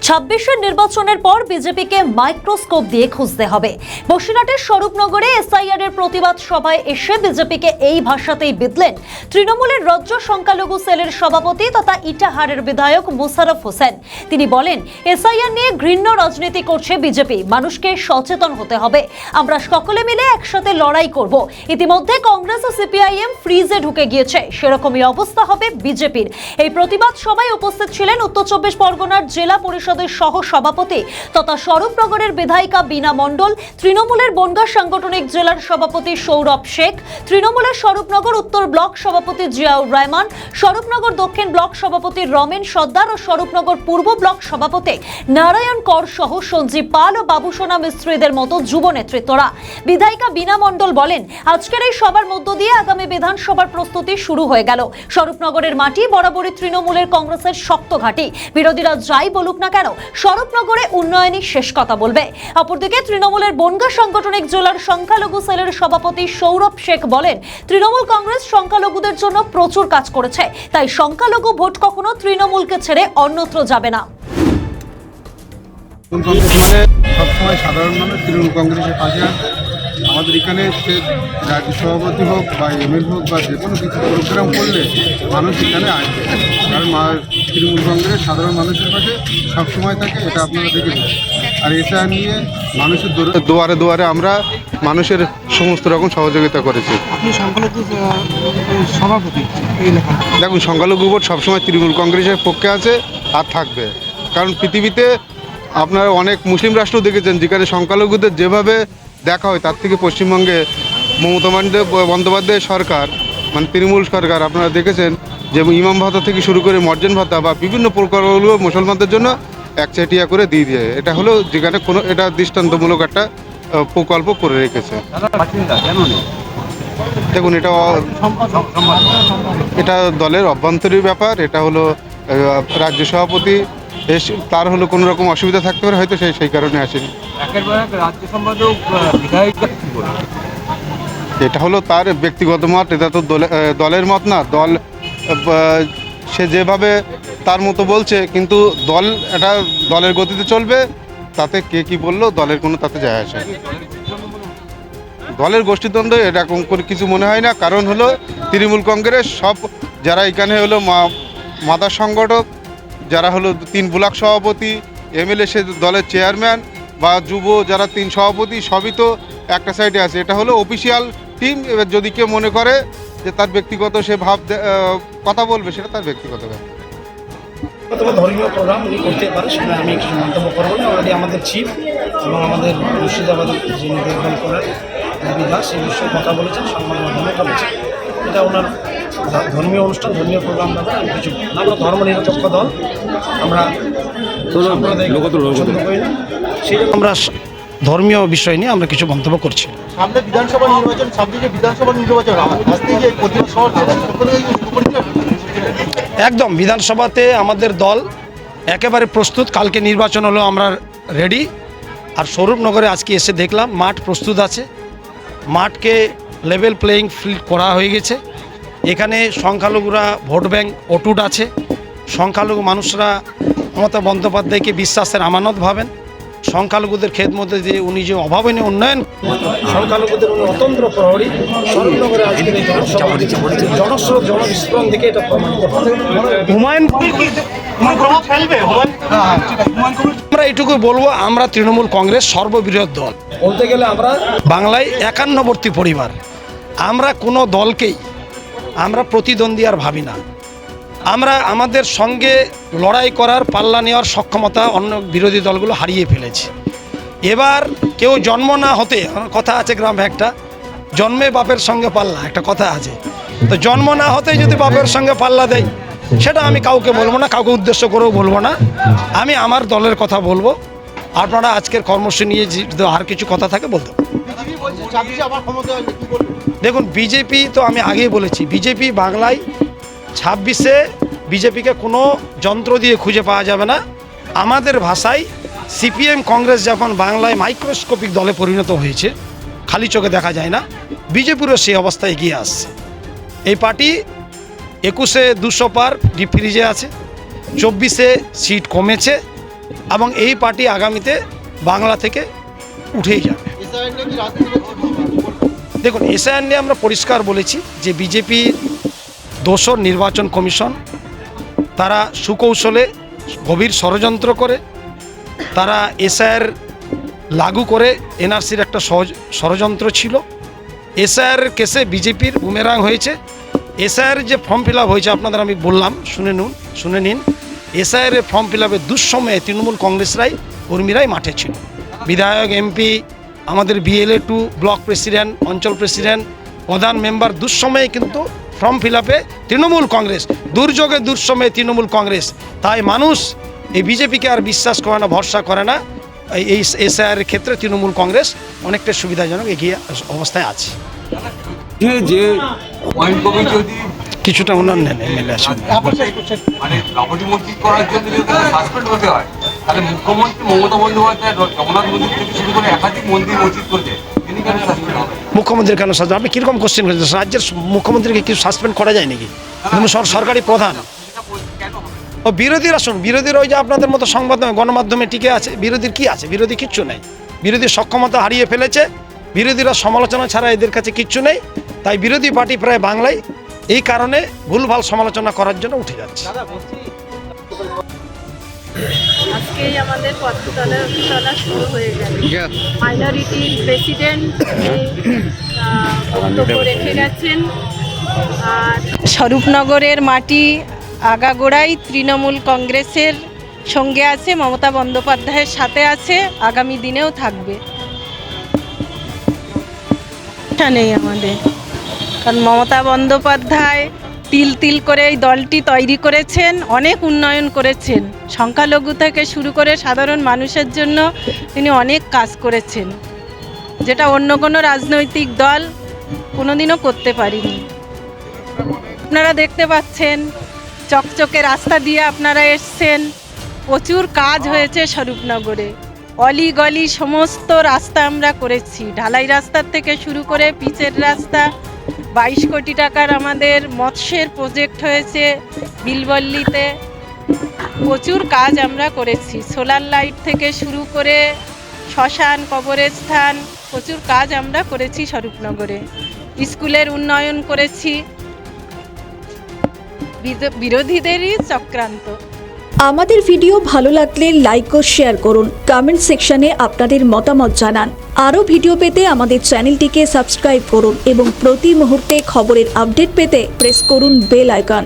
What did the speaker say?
26-এর নির্বাচনের পর বিজেপিকে মাইক্রোস্কোপ দিয়ে খুঁজতে হবে। বসিরহাটের স্বরূপনগরে এসআইআর এর প্রতিবাদ সভায় এসে বিজেপিকে এই ভাষাতেই বিদলেন তৃণমূলের রাজ্য সংখ্যালঘু সেলের সভাপতি তথা ইটাহারের বিধায়ক মোশাররফ হোসেন। তিনি বলেন, এসআইআর নিয়ে ঘৃণ্য রাজনীতি করছে বিজেপি, মানুষকে সচেতন হতে হবে, আমরা সকলে মিলে একসাথে লড়াই করব। ইতিমধ্যে কংগ্রেস ও সিপিআইএম ফ্রিজে ঢুকে গিয়েছে, সেরকমই অবস্থা হবে বিজেপির। এই প্রতিবাদ সভায় উপস্থিত ছিলেন উত্তর 24 পরগনার জেলা পরিষদের সহ সভাপতি তথা স্বরূপনগরের বিধায়িকা বীণা মণ্ডল, তৃণমূলের বনগাঁ সাংগঠনিক জেলার সভাপতি সৌরভ শেখ, তৃণমূলের স্বরূপনগর উত্তর ব্লক সভাপতি জিয়াউর রহমান, স্বরূপনগর দক্ষিণ ব্লক সভাপতি রমেন সর্দার ও স্বরূপনগর পূর্ব ব্লক সভাপতি নারায়ণ কর সহ সঞ্জীব পাল ও বাবুসোনা মিস্ত্রিদের মতো যুব নেতৃত্বরা। বিধায়িকা বীণা মণ্ডল বলেন, আজকের এই সভার মধ্য দিয়ে আগামী বিধানসভার প্রস্তুতি শুরু হয়ে গেল। স্বরূপনগরের মাটি বরাবরই তৃণমূলের কংগ্রেসের শক্ত ঘাঁটি, বিরোধীরা যাই বলুক না কেন স্বরূপনগরে উন্নয়নই শেষ কথা বলবে। অপরদিকে তৃণমূলের বনগাঁ সাংগঠনিক জেলার সংখ্যালঘু সেলের সভাপতি সৌরভ শেখ বলেন, তৃণমূল কংগ্রেস সংখ্যালঘুদের জন্য প্রচুর কাজ করেছে, তাই সংখ্যালঘু ভোট কখনো তৃণমূলকে ছেড়ে অন্যত্র যাবে না। সবসময় সাধারণ মানুষ তৃণমূল কংগ্রেসের পাশে আছে। আমাদের এখানে সে রাজ্য সভাপতি হোক বা এমএল হোক বা যে কোনো কিছু প্রোগ্রাম করলে মানুষ এখানে আসবে, কারণ তৃণমূল কংগ্রেস সাধারণ মানুষের পাশে সবসময় থাকে, এটা আপনারা দেখেছেন। আর এটা নিয়ে মানুষের দুয়ারে দুয়ারে আমরা মানুষের সমস্ত রকম সহযোগিতা করেছি। আপনি সংখ্যালঘু সভাপতি, দেখুন, সংখ্যালঘু ভোট সবসময় তৃণমূল কংগ্রেসের পক্ষে আছে আর থাকবে, কারণ পৃথিবীতে আপনারা অনেক মুসলিম রাষ্ট্র দেখেছেন যেখানে সংখ্যালঘুদের যেভাবে দেখা হয়, তার থেকে পশ্চিমবঙ্গে মমতা বন্দ্যোপাধ্যায়ের সরকার মানে তৃণমূল সরকার আপনারা দেখেছেন যে ইমাম ভাতা থেকে শুরু করে মর্যান ভাতা বা বিভিন্ন প্রকল্পগুলো মুসলমানদের জন্য একচেটিয়া করে দিয়ে দিয়ে, এটা হলো যেখানে কোনো এটা দৃষ্টান্তমূলক একটা প্রকল্প করে রেখেছে। দেখুন, এটা দলের অভ্যন্তরীণ ব্যাপার, এটা হলো রাজ্য সভাপতি তার হলো কোনো রকম অসুবিধা থাকতে পারে, হয়তো সেই কারণে আসেনি। এটা হলো তার ব্যক্তিগত মত, এটা তো দলের মত না। দল সে যেভাবে তার মতো বলছে, কিন্তু দল এটা দলের গতিতে চলবে, তাতে কে কি বললো দলের কোনো তাতে যায় আসে। দলের গোষ্ঠীদ্বন্দ্ব এরকম করে কিছু মনে হয় না, কারণ হলো তৃণমূল কংগ্রেস সব যারা এখানে হলো মাদার সংগঠক, যারা হলো 3 ব্লক সভাপতি, এমএলএ সে দলের চেয়ারম্যান বা যুব যারা 3 সভাপতি, সবই তো একটা সাইডে আছে। এটা হলো অফিসিয়াল টিম। এবার যদি কেউ মনে করে যে তার ব্যক্তিগত সে কথা বলবে, সেটা তার ব্যক্তিগত ব্যাপার। ধর্মীয় প্রোগ্রাম উনি করতে পারে, সেটা আমি কিছু মন্তব্য করবো না। অলরেডি আমাদের চিফ এবং আমাদের মুর্শিদাবাদের যিনি দেখভাল করেন বিধাস সেই বিষয়ে কথা বলেছেন, সংবাদ মাধ্যমে বলেছেন। এটা ওনার ধর্মীয় অনুষ্ঠান, ধর্মীয় প্রোগ্রাম ব্যাপারে আমি কিছু, আমরা ধর্ম নিরপেক্ষ দল, আমরা সাম্প্রদায়িক পছন্দ করি না, সেই আমরা ধর্মীয় বিষয় নিয়ে আমরা কিছু মন্তব্য করছি। সামনে বিধানসভা নির্বাচন, একদম বিধানসভাতে আমাদের দল একেবারে প্রস্তুত। কালকে নির্বাচন হলো, আমরা রেডি। আর স্বরূপনগরে আজকে এসে দেখলাম মাঠ প্রস্তুত আছে, মাঠকে লেভেল প্লেয়িং ফিল্ড করা হয়ে গেছে। এখানে সংখ্যালঘুরা ভোট ব্যাংক অটুট আছে, সংখ্যালঘু মানুষরা মমতা বন্দ্যোপাধ্যায়কে বিশ্বাসের আমানত ভাবেন। সংখ্যালঘুদের খেদমতে যে উনি যে অভাবনীয় উন্নয়ন, সংখ্যালঘুদের উনি অতন্ত্র প্রহরী। স্বরূপনগরে আজকের এই জনস্রোত জনবিস্ফোরণ থেকে এটা প্রমাণিত হবে। আমরা এইটুকু বলবো, আমরা তৃণমূল কংগ্রেস সর্ববৃহৎ দল, বলতে গেলে আমরা বাংলায় 51বর্তী পরিবার। আমরা কোনো দলকেই আমরা প্রতিদ্বন্দ্বী আর ভাবি না। আমরা আমাদের সঙ্গে লড়াই করার, পাল্লা নেওয়ার সক্ষমতা অন্য বিরোধী দলগুলো হারিয়ে ফেলেছে। এবার কেউ জন্ম না হতে, কথা আছে গ্রামে একটা, জন্মে বাপের সঙ্গে পাল্লা, একটা কথা আছে। তো জন্ম না হতেই যদি বাপের সঙ্গে পাল্লা দেয়, সেটা আমি কাউকে বলবো না, কাউকে উদ্দেশ্য করেও বলবো না। আমি আমার দলের কথা বলবো। আপনারা আজকের কর্মসূচি নিয়ে যদি আর কিছু কথা থাকে বলতে পারেন। দেখুন, বিজেপি তো আমি আগেই বলেছি, বিজেপি বাংলায় 26-এ বিজেপিকে কোনো যন্ত্র দিয়ে খুঁজে পাওয়া যাবে না। আমাদের ভাষায় সিপিএম কংগ্রেস যখন বাংলায় মাইক্রোস্কোপিক দলে পরিণত হয়েছে, খালি চোখে দেখা যায় না, বিজেপিরও সেই অবস্থায় এগিয়ে আসছে। এই পার্টি 21-এ 200 পার ডিপ ফ্রিজে আছে, 24-এ সিট কমেছে, এবং এই পার্টি আগামীতে বাংলা থেকে উঠেই যাবে। এসআইআর নিয়ে কি রাজনীতি করছে বিজেপি? দেখুন, এসআইআর নিয়ে আমরা পরিষ্কার বলেছি যে বিজেপি দোসর নির্বাচন কমিশন, তারা সুকৌশলে গভীর ষড়যন্ত্র করে তারা এসআইআর লাগু করে এনআরসির একটা ষড়যন্ত্র ছিল। এসআইআর কেসে বিজেপির বুমেরাং হয়েছে। এসআইআর যে ফর্ম ফিল আপ হয়েছে আপনাদের আমি বললাম, শুনে নিন। এসআইআর ফর্ম ফিল আপের দুঃসময়ে তৃণমূল কংগ্রেসরাই কর্মীরাই মাঠে ছিল। বিধায়ক, এমপি, আমাদের বিএলএ 2 ব্লক প্রেসিডেন্ট, অঞ্চল প্রেসিডেন্ট, প্রধান মেম্বার দুঃসময়ে কিন্তু ফর্ম ফিল আপে তৃণমূল কংগ্রেস, দুর্যোগে দুঃসময়ে তৃণমূল কংগ্রেস। তাই মানুষ এই বিজেপিকে আর বিশ্বাস করে না, ভরসা করে না। এই এসআইআর ক্ষেত্রে তৃণমূল কংগ্রেস অনেকটা সুবিধাজনক এগিয়ে অবস্থায় আছে। যে পয়েন্ট কবি যদি কিছুটা উন্নয়ন নেন এমএলএ আসেন, মানে নবনির্বাচিত করার জন্য যদি সাসপেন্ড হতে হয়, তাহলে মুখ্যমন্ত্রী মমতা বন্দ্যোপাধ্যায় জগন্নাথ মন্দির থেকে শুরু করে একাধিক মন্দির মসজিদ করছে, তিনি কেন সাসপেন্ড হবে? মুখ্যমন্ত্রীর কেন সাসপেন্ড? আপনি কীরকম কোশ্চেন করেছেন? রাজ্যের মুখ্যমন্ত্রীকে কি সাসপেন্ড করা যায় নাকি? তিনি সরকারি প্রধান। কেন হবে? ও বিরোধীরা শুন, বিরোধীরা ওই যে আপনাদের মতো সংবাদ গণমাধ্যমে টিকে আছে। বিরোধীর কি আছে? বিরোধী কিচ্ছু নেই। বিরোধী সক্ষমতা হারিয়ে ফেলেছে। বিরোধীরা সমালোচনা ছাড়া এদের কাছে কিচ্ছু নেই। তাই বিরোধী পার্টি প্রায় বাংলায় এই কারণে ভুলভাল সমালোচনা করার জন্য উঠে যাচ্ছে। আজকেই আমাদের পথচলা শুরু হয়ে যাবে। মাইনরিটির প্রেসিডেন্ট বক্তব্য রেখে গেছেন। আর স্বরূপনগরের মাটি আগাগোড়াই তৃণমূল কংগ্রেসের সঙ্গে আছে, মমতা বন্দ্যোপাধ্যায়ের সাথে আছে, আগামী দিনেও থাকবে। এটা নেই আমাদের, কারণ মমতা বন্দ্যোপাধ্যায় তিল তিল করে এই দলটি তৈরি করেছেন, অনেক উন্নয়ন করেছেন। সংখ্যালঘু থেকে শুরু করে সাধারণ মানুষের জন্য তিনি অনেক কাজ করেছেন, যেটা অন্য কোনো রাজনৈতিক দল কোনোদিনও করতে পারেনি। আপনারা দেখতে পাচ্ছেন চকচকে রাস্তা দিয়ে আপনারা এসছেন। প্রচুর কাজ হয়েছে স্বরূপনগরে, অলি গলি সমস্ত রাস্তা আমরা করেছি। ঢালাই রাস্তার থেকে শুরু করে পিচের রাস্তা, 22 কোটি টাকার আমাদের মৎস্যের প্রজেক্ট হয়েছে বিলবল্লিতে। প্রচুর কাজ আমরা করেছি, সোলার লাইট থেকে শুরু করে শ্মশান, কবরস্থান, প্রচুর কাজ আমরা করেছি স্বরূপনগরে। স্কুলের উন্নয়ন করেছি। বিরোধীদেরই চক্রান্ত। আমাদের ভিডিও ভালো লাগলে লাইক ও শেয়ার করুন, কমেন্ট সেকশনে আপনাদের মতামত জানান। আরও ভিডিও পেতে আমাদের চ্যানেলটিকে সাবস্ক্রাইব করুন এবং প্রতি মুহূর্তে খবরের আপডেট পেতে প্রেস করুন বেল আইকন।